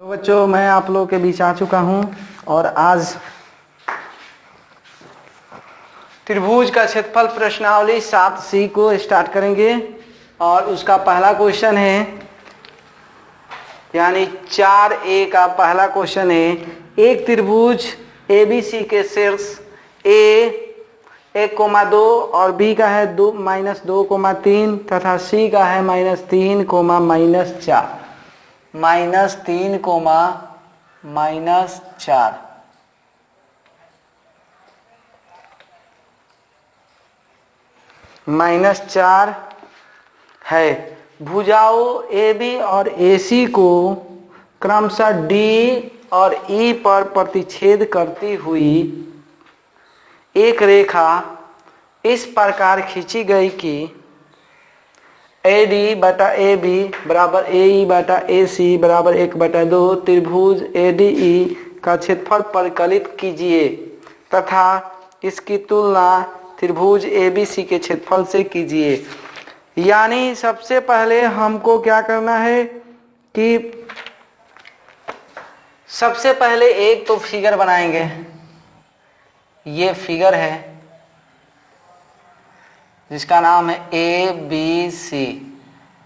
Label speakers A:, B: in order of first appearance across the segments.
A: तो बच्चों, मैं आप लोगों के बीच आ चुका हूं और आज त्रिभुज का क्षेत्रफल प्रश्नावली 7C को स्टार्ट करेंगे। और उसका पहला क्वेश्चन है, यानी 4A का पहला क्वेश्चन है। एक त्रिभुज ABC के शीर्ष A 1,2 और B का है -2,3 तथा C का है -3, -4 -3, -4 -4 है। भुजाओं AB और AC को क्रमशः D और E पर प्रतिच्छेद करती हुई एक रेखा इस प्रकार खींची गई कि AD बटा AB बराबर AE बटा AC बराबर 1/2। त्रिभुज ADE का क्षेत्रफल परिकलित कीजिए तथा इसकी तुलना त्रिभुज ABC के क्षेत्रफल से कीजिए। यानी सबसे पहले हमको क्या करना है कि सबसे पहले एक तो फिगर बनाएंगे। ये फिगर है जिसका नाम है ABC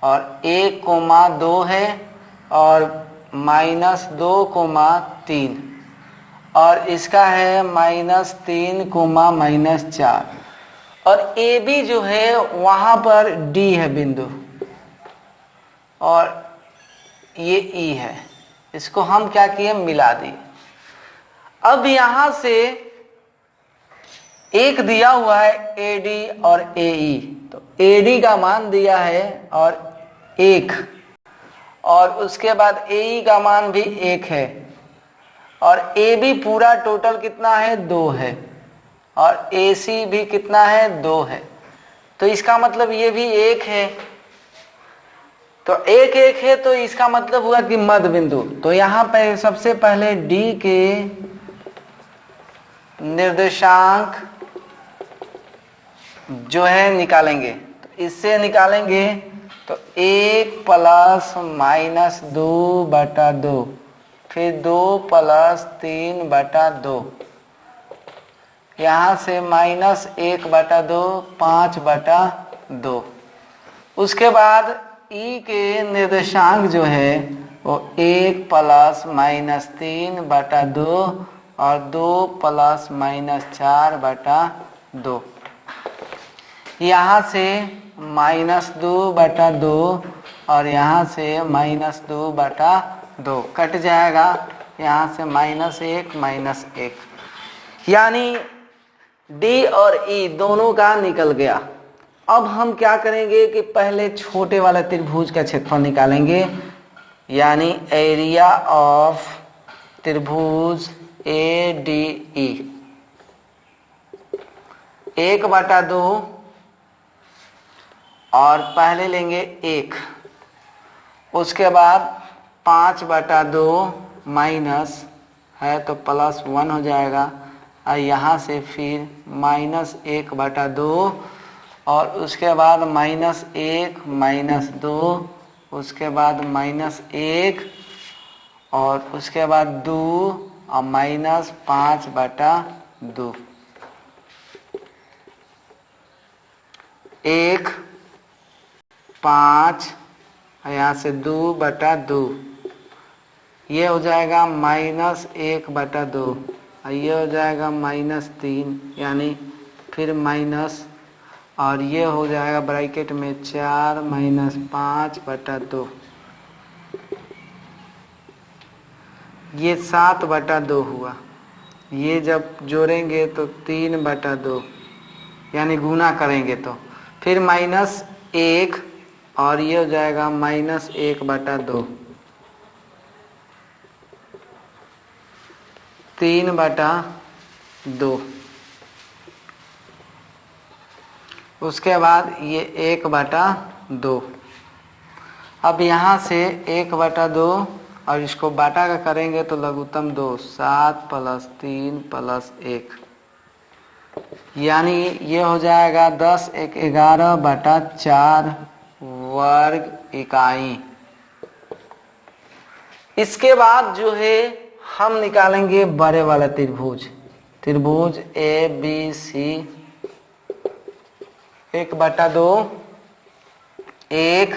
A: और 1,2 है और -2,3 और इसका है -3, -4 और AB जो है वहां पर D है बिंदु और ये E है। इसको हम क्या किए, मिला दिए। अब यहां से एक दिया हुआ है AD और AE, तो AD का मान दिया है और 1 और उसके बाद AE का मान भी 1 है और AB पूरा टोटल कितना है, 2 है और AC भी कितना है, 2 है। तो इसका मतलब ये भी 1 है, तो 1 1 है, तो इसका मतलब हुआ कि मध्य बिंदु। तो यहाँ पे सबसे पहले D के निर्देशांक जो है निकालेंगे। तो इससे निकालेंगे तो 1 + -2/2 फिर 2 + 3/2, यहाँ से -1/2 5/2। उसके बाद E के निर्देशांक जो है वो 1 + -3/2 और 2 + -4/2। यहाँ से -2/2 और यहाँ से -2/2 कट जाएगा। यहाँ से -1 -1, यानी D और E दोनों का निकल गया। अब हम क्या करेंगे कि पहले छोटे वाला त्रिभुज का क्षेत्रफल निकालेंगे, यानी एरिया ऑफ त्रिभुज ADE 1/2 और पहले लेंगे 1, उसके बाद 5/2 माइनस है तो +1 हो जाएगा और यहाँ से फिर -1/2 और उसके बाद -1 -2, उसके बाद -1 और उसके बाद 2 और -5/2, 1 5 यहाँ से 2/2, ये हो जाएगा -1/2 और ये हो जाएगा -3, यानी फिर माइनस और ये हो जाएगा ब्रैकेट में 4 -5/2, ये 7/2 हुआ। ये जब जोड़ेंगे तो 3/2, यानी गुना करेंगे तो फिर -1 और ये हो जाएगा -1/2, 3/2। उसके बाद ये 1/2। अब यहाँ से 1/2 और इसको बाटा का करेंगे तो लघुत्तम 2, 7 + 3 + 1, यानी ये हो जाएगा 10 × 1 = 11/4 वर्ग इकाई। इसके बाद जो है हम निकालेंगे बड़े वाला त्रिभुज, त्रिभुज ए बी सी, 1/2, 1,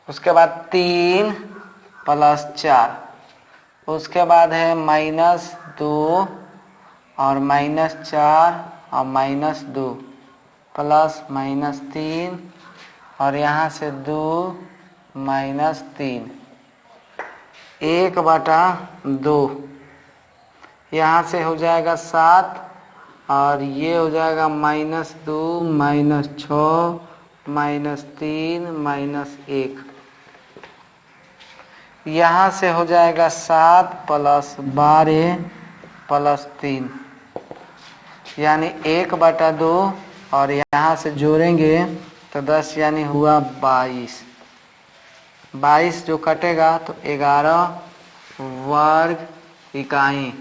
A: उसके बाद 3 + 4, उसके बाद है -2 और -4 और -2 प्लस -3 और यहाँ से 2 -3, 1/2, यहाँ से हो जाएगा 7 और ये हो जाएगा -2 -6 -3 -1, यहाँ से हो जाएगा 7 + 12 + 3 यानी 1/2 और यहाँ से जोड़ेंगे तो 10 यानी हुआ 22, 22 जो कटेगा तो 11 वर्ग इकाई।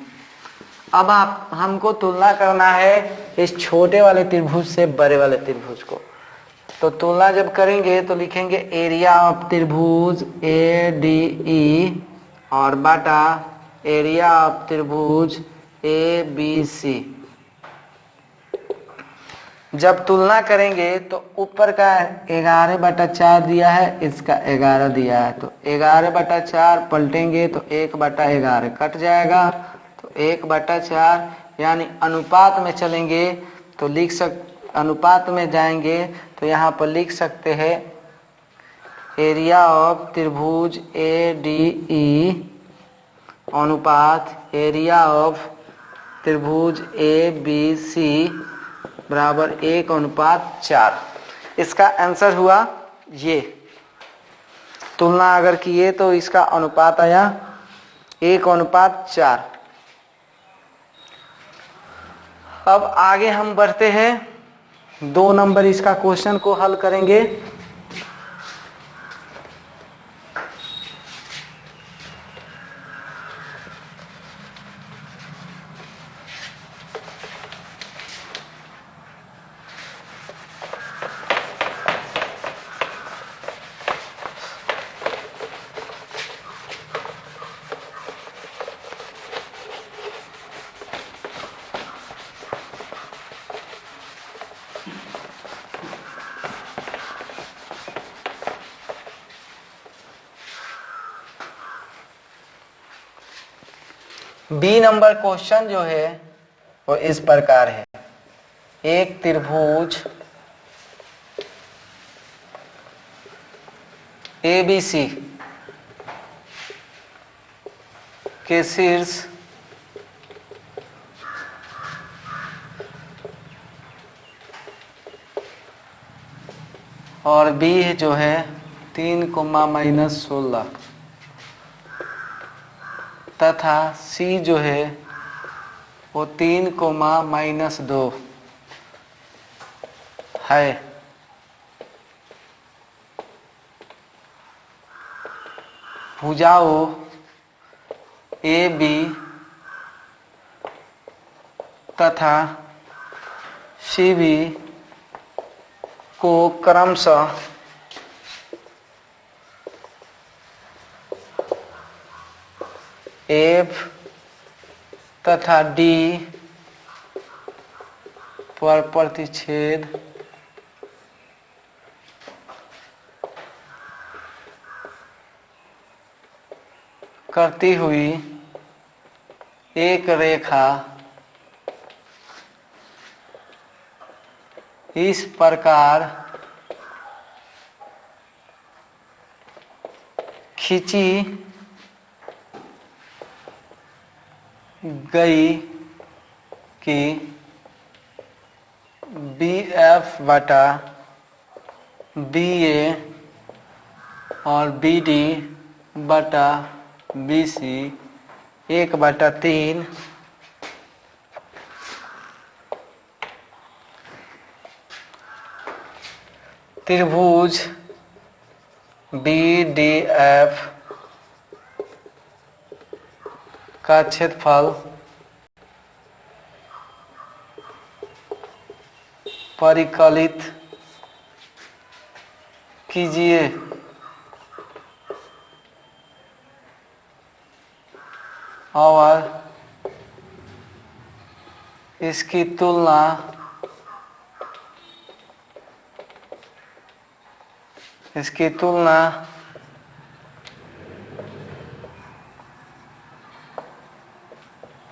A: अब आप हमको तुलना करना है इस छोटे वाले त्रिभुज से बड़े वाले त्रिभुज को। तो तुलना जब करेंगे तो लिखेंगे एरिया ऑफ त्रिभुज ए डी ई और बटा एरिया ऑफ त्रिभुज ए बी सी। जब तुलना करेंगे तो ऊपर का 11/4 दिया है, इसका 11 दिया है, तो 11/4 पलटेंगे तो 1/11 कट जाएगा, तो 1/4 यानी अनुपात में चलेंगे तो अनुपात में जाएंगे तो यहाँ पर लिख सकते हैं एरिया ऑफ त्रिभुज ए डी ई अनुपात एरिया ऑफ त्रिभुज ए बी सी बराबर 1/4। इसका आंसर हुआ ये। तुलना अगर किए तो इसका अनुपात आया 1/4। अब आगे हम बढ़ते हैं, 2 नंबर इसका क्वेश्चन को हल करेंगे। बी नंबर क्वेश्चन जो है वो इस प्रकार है। एक त्रिभुज ABC के शीर्ष और B जो है 3, -16 तथा C जो है वो 3, -2 है। भुजाओं AB तथा CB को क्रमशः F तथा D पर प्रतिच्छेद करती हुई एक रेखा इस प्रकार खींची गई कि BF बटा BA और BD बटा BC 1/3 त्रिभुज BDF का क्षेत्रफल परिकलित कीजिए। और इसकी तुलना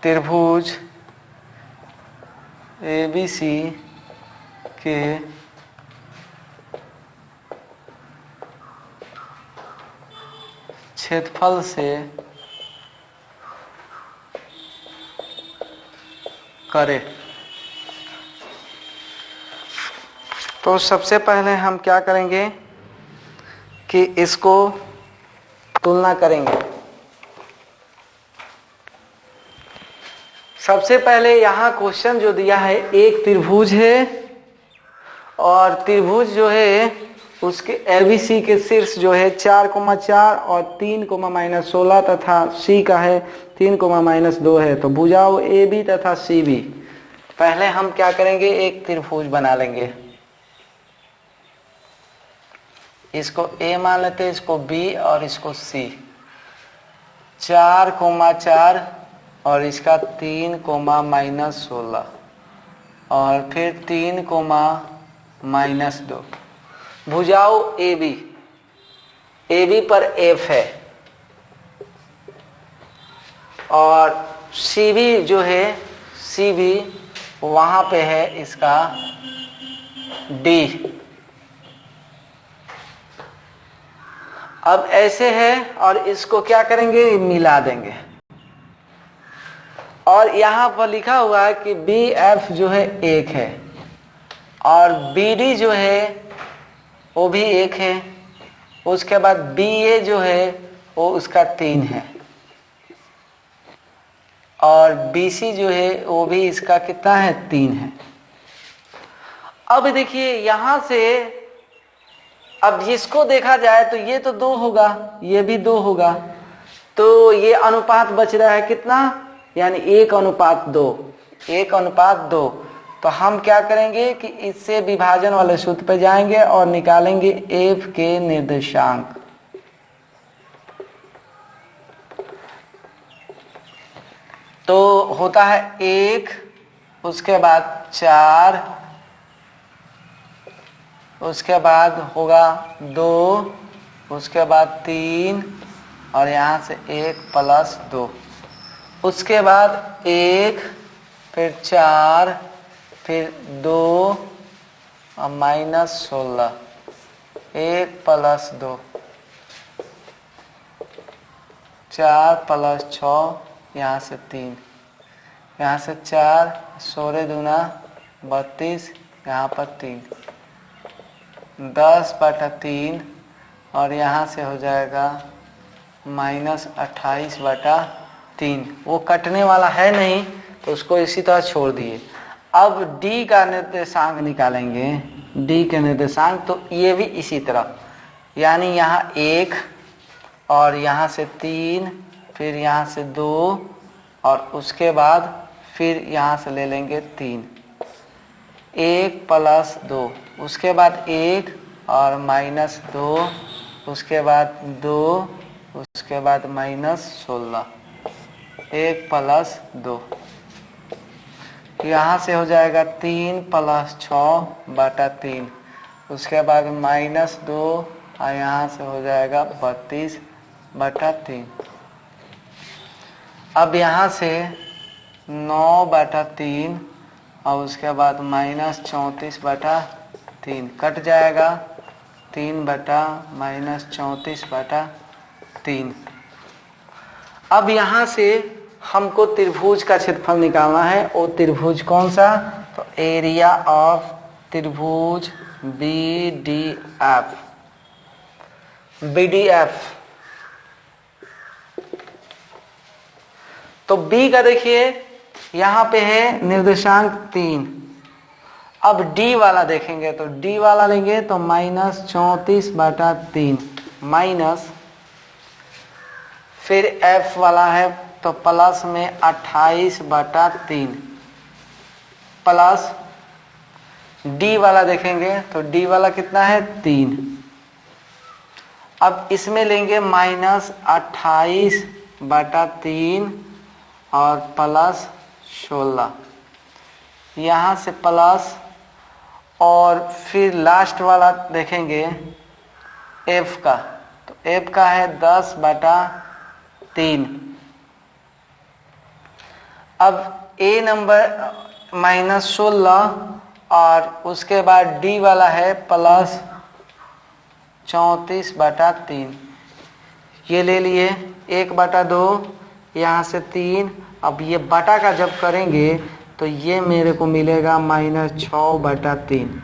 A: त्रिभुज ABC के क्षेत्रफल से करें। तो सबसे पहले हम क्या करेंगे कि इसको तुलना करेंगे। सबसे पहले यहाँ क्वेश्चन जो दिया है, एक त्रिभुज है और त्रिभुज जो है उसके ABC के शीर्ष जो है 4,4 और 3,-16 तथा C का है 3,-2 है। तो भुजाओं AB तथा CB। पहले हम क्या करेंगे, एक त्रिभुज बना लेंगे। इसको A मान लेते हैं, इसको B और इसको C। 4,4 और इसका 3,-16 और फिर 3,-2। भुजाओं AB पर F है और CB जो है CB वहां पे है इसका D। अब ऐसे है और इसको क्या करेंगे, मिला देंगे। और यहां पर लिखा हुआ है कि BF जो है 1 है और BD जो है वो भी 1 है। उसके बाद BA जो है वो उसका 3 है और BC जो है वो भी इसका कितना है, 3 है। अब देखिए यहां से अब जिसको देखा जाए तो ये तो 2 होगा, ये भी 2 होगा, तो ये अनुपात बच रहा है कितना, यानी 1:2। 1:2। तो हम क्या करेंगे कि इससे विभाजन वाले सूत्र पे जाएंगे और निकालेंगे F के निर्देशांक। तो होता है 1, उसके बाद 4, उसके बाद होगा 2, उसके बाद 3 और यहाँ से 1+2, उसके बाद 1, फिर 4, फिर 2 और -16, 1+2, 4+6, यहाँ से 3, यहाँ से 4, 16 दूना 32, यहाँ पर 3, 10/3 और यहाँ से हो जाएगा -28/3। वो कटने वाला है नहीं तो उसको इसी तरह छोड़ दिए। अब D का निर्देशांक निकालेंगे। D के निर्देशांक तो ये भी इसी तरह, यानी यहाँ 1 और यहाँ से 3, फिर यहाँ से 2 और उसके बाद फिर यहाँ से ले लेंगे 3, 1+2, उसके बाद 1 और -2, उसके बाद 2, उसके बाद -16, 1+2, यहाँ से हो जाएगा 3+6/3, उसके बाद -2 और यहाँ से हो जाएगा 32/3। अब यहाँ से 9/3 और उसके बाद -34/3 कट जाएगा, 3/-34/3। अब यहाँ से हमको त्रिभुज का क्षेत्रफल निकालना है। वो त्रिभुज कौन सा, तो एरिया ऑफ त्रिभुज BDF। तो B का देखिए यहाँ पे है निर्देशांक 3। अब D वाला देखेंगे तो D वाला लेंगे तो -34/3 माइनस, फिर F वाला है तो प्लस में 28/3 प्लस D वाला देखेंगे तो D वाला कितना है, 3। अब इसमें लेंगे -28/3 और प्लस 16, यहाँ से प्लस, और फिर लास्ट वाला देखेंगे f का, तो f का है 10/3। अब a नंबर -16 और उसके बाद d वाला है प्लस 34/3, ये ले लिए 1/2, यहाँ से 3। अब ये बटा का जब करेंगे तो ये मेरे को मिलेगा -6/3।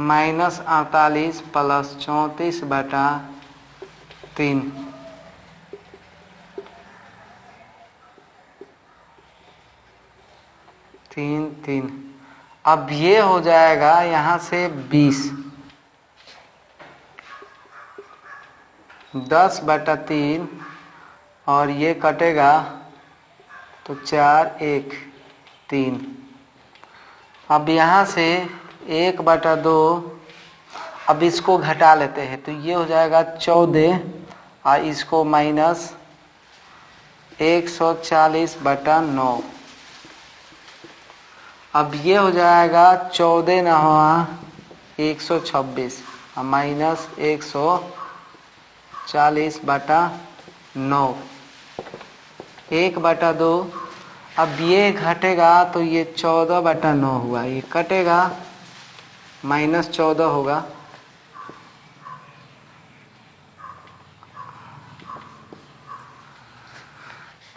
A: -48 प्लस 34/3, 3। अब ये हो जाएगा यहाँ से 20, 10/3, और ये कटेगा तो 4, 1, 3। अब यहाँ से 1/2, अब इसको घटा लेते हैं तो ये हो जाएगा 14, और इसको -140/9। अब ये हो जाएगा 14 ना हुआ 126, और -140/9, 1/2। अब ये घटेगा तो ये 14/9 हुआ, ये कटेगा -14 होगा,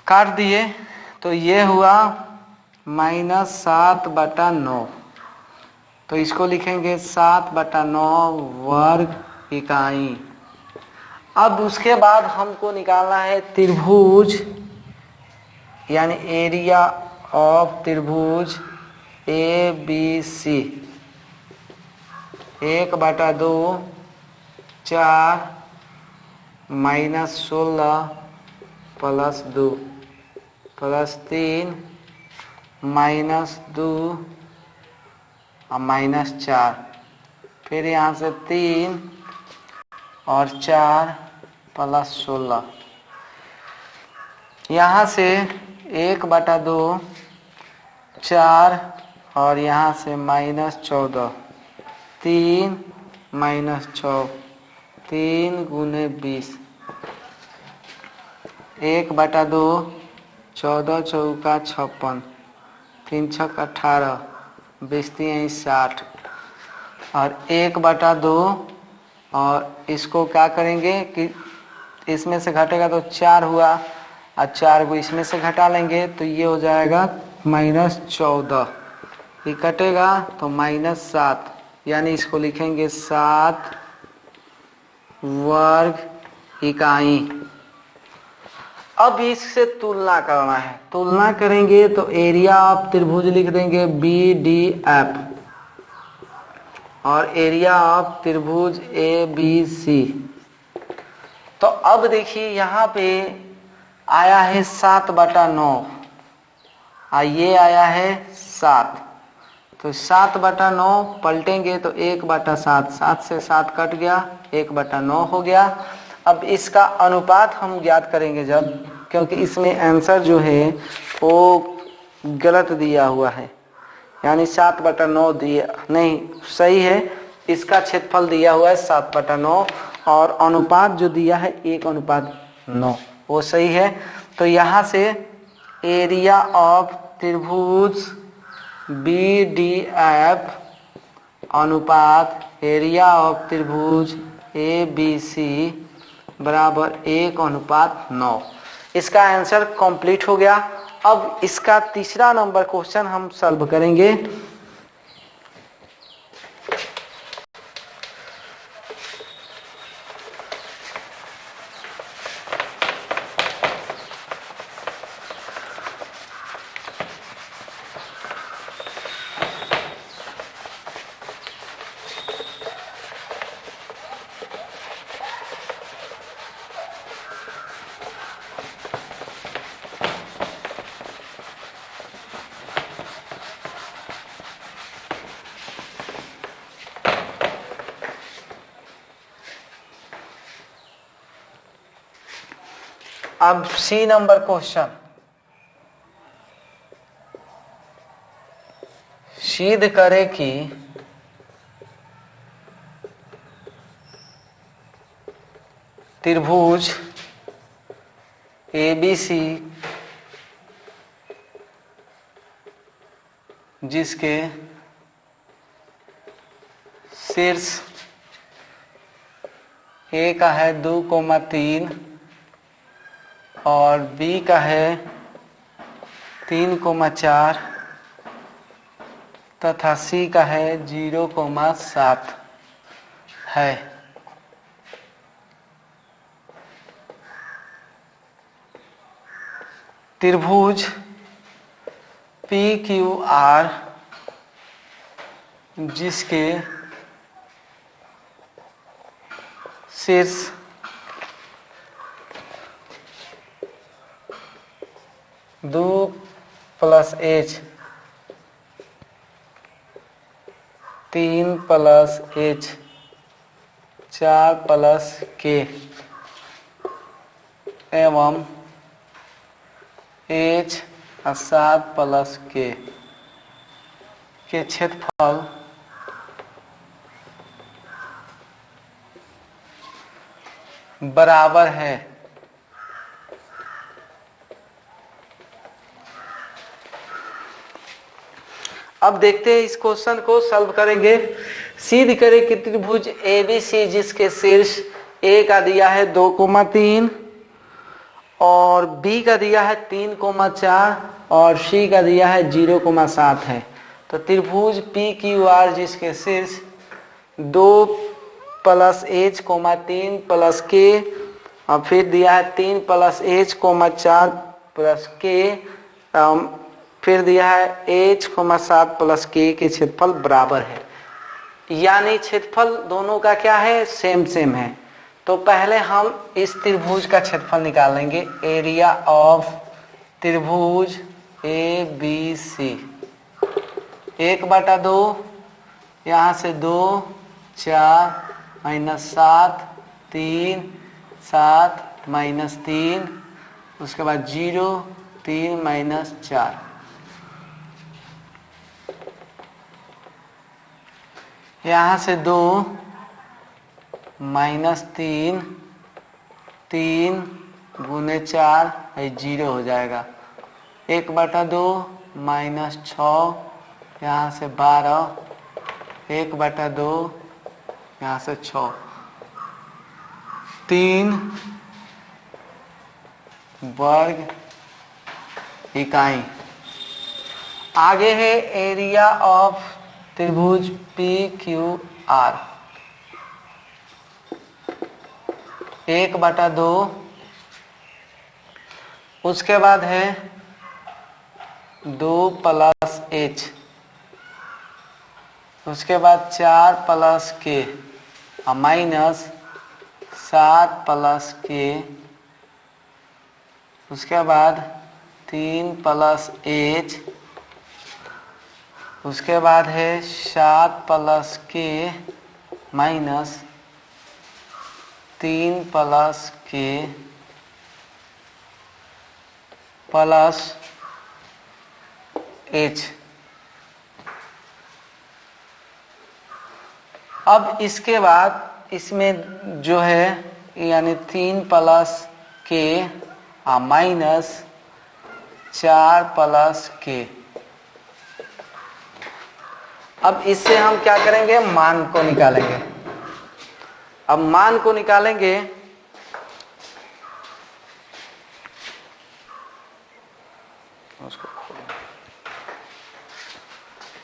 A: काट दिए तो ये हुआ -7/9। तो इसको लिखेंगे 7/9 वर्ग इकाई। अब उसके बाद हमको निकालना है त्रिभुज, यानी एरिया ऑफ त्रिभुज ABC। 1/2, 4 -16 प्लस 2 प्लस 3 -2 और -4, फिर यहाँ से 3 और 4 प्लस 16, यहाँ से 1/2, 4 और यहाँ से -14, 3 -6, 3 × 20, 1/2, 14 चौका 56, 3 छक 18, 20 3 60, और 1/2, और इसको क्या करेंगे कि इसमें से घटेगा तो 4 हुआ, और 4 को इसमें से घटा लेंगे तो ये हो जाएगा -14, ये कटेगा तो -7, यानी इसको लिखेंगे 7 वर्ग इकाई। अब इससे तुलना करना है, तुलना करेंगे तो एरिया ऑफ त्रिभुज लिख देंगे BDF, और एरिया ऑफ त्रिभुज ABC। तो अब देखिए यहाँ पे आया है 7/9, और ये आया है 7, तो 7/9 पलटेंगे तो 1/7, 7 से 7 कट गया, 1/9 हो गया। अब इसका अनुपात हम ज्ञात करेंगे जब, क्योंकि इसमें आंसर जो है वो गलत दिया हुआ है, यानी 7/9 दिया नहीं, सही है, इसका क्षेत्रफल दिया हुआ है 7/9, और अनुपात जो दिया है 1:9, वो सही है। तो यहाँ से एरिया ऑफ त्रिभुज BDF अनुपात एरिया ऑफ त्रिभुज ABC बराबर 1:9। इसका आंसर कंप्लीट हो गया। अब इसका तीसरा नंबर क्वेश्चन हम सॉल्व करेंगे। अब सी नंबर क्वेश्चन, सिद्ध करे कि त्रिभुज ABC जिसके शीर्ष A का है 2,3 और B का है 3,4 तथा C का है 0,7 है। त्रिभुज PQR जिसके शीर्ष दो plus H 3 plus H 4 plus K एवं H 7 प्लस K के क्षेत्रफल बराबर है। अब देखते हैं इस क्वेश्चन को सॉल्व करेंगे। सिद्ध करें कि त्रिभुज ABC जिसके शीर्ष A का दिया है 2,3 और B का दिया है 3,4 और C का दिया है 0,7 है। तो त्रिभुज PQR जिसके शीर्ष 2 प्लस H, 3 प्लस K और फिर दिया है 3 प्लस H, 4 प्लस K फिर दिया है H, 7 प्लस K के क्षेत्रफल बराबर है। यानी क्षेत्रफल दोनों का क्या है, सेम सेम है। तो पहले हम इस त्रिभुज का क्षेत्रफल निकालेंगे। एरिया ऑफ त्रिभुज ABC 1/2 यहाँ से 2 4 -7 3 7 -3 उसके बाद 0 3 -4 यहाँ से 2 -3 3 गुने 4 0 हो जाएगा। 1/2 -6 यहाँ से 12 1/2 यहाँ से 6 3 वर्ग इकाई। आगे है एरिया ऑफ त्रिभुज PQR 1/2 उसके बाद है 2 प्लस H उसके बाद 4 plus K minus 7 plus K उसके बाद 3 प्लस H उसके बाद है 7 plus K minus 3 plus K plus H। अब इसके बाद इसमें जो है यानी 3 plus K minus 4 plus K। अब इससे हम क्या करेंगे, मान को निकालेंगे। अब मान को निकालेंगे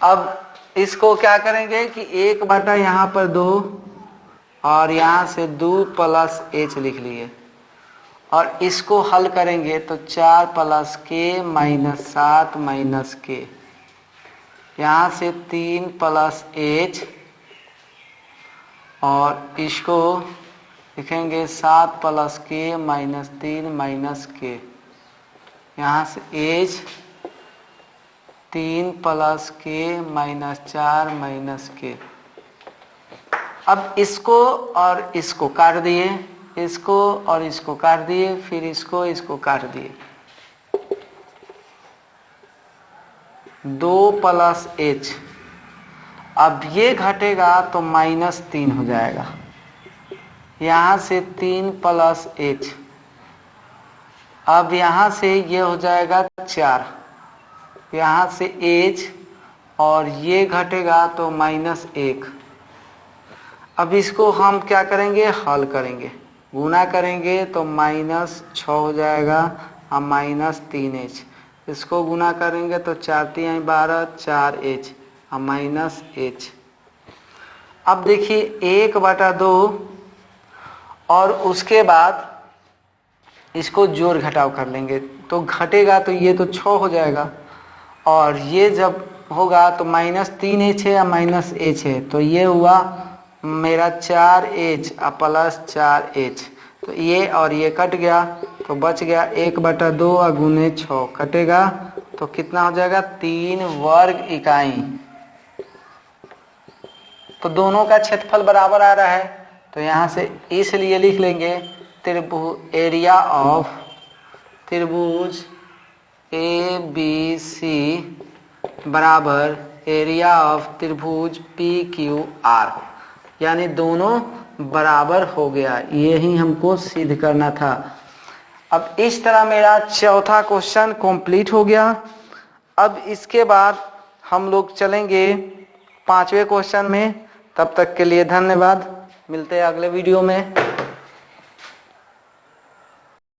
A: अब इसको क्या करेंगे कि 1/, यहाँ पर 2 और यहाँ से 2 प्लस H लिख लिए और इसको हल करेंगे तो 4 plus K minus 7 minus K यहाँ से 3 प्लस H और इसको लिखेंगे 7 plus K minus 3 minus K यहाँ से H 3 plus K minus 4 minus K। अब इसको और इसको काट दिए इसको और इसको काट दिए, फिर इसको काट दिए। 2 प्लस एच, अब ये घटेगा तो -3 हो जाएगा। यहाँ से 3 प्लस एच, अब यहाँ से ये हो जाएगा 4, यहाँ से एच और ये घटेगा तो -1। अब इसको हम क्या करेंगे, हल करेंगे, गुना करेंगे तो -6 हो जाएगा और -3h। इसको गुना करेंगे तो 4 3 12, 4h और -h। अब देखिए 1/2 और उसके बाद इसको जोड़ घटाव कर लेंगे तो घटेगा तो ये तो 6 हो जाएगा, और ये जब होगा तो -3h है या -h है, तो ये हुआ मेरा 4h प्लस 4h। तो ये और ये कट गया तो बच गया 1/2 और गुने 6 कटेगा तो कितना हो जाएगा, 3 वर्ग इकाई। तो दोनों का क्षेत्रफल बराबर आ रहा है, तो यहाँ से इसलिए लिख लेंगे त्रिभुज एरिया ऑफ त्रिभुज ABC बराबर एरिया ऑफ त्रिभुज PQR, यानी दोनों बराबर हो गया। यही हमको सिद्ध करना था। अब इस तरह मेरा चौथा क्वेश्चन कंप्लीट हो गया। अब इसके बाद हम लोग चलेंगे 5वें क्वेश्चन में। तब तक के लिए धन्यवाद, मिलते हैं अगले वीडियो में।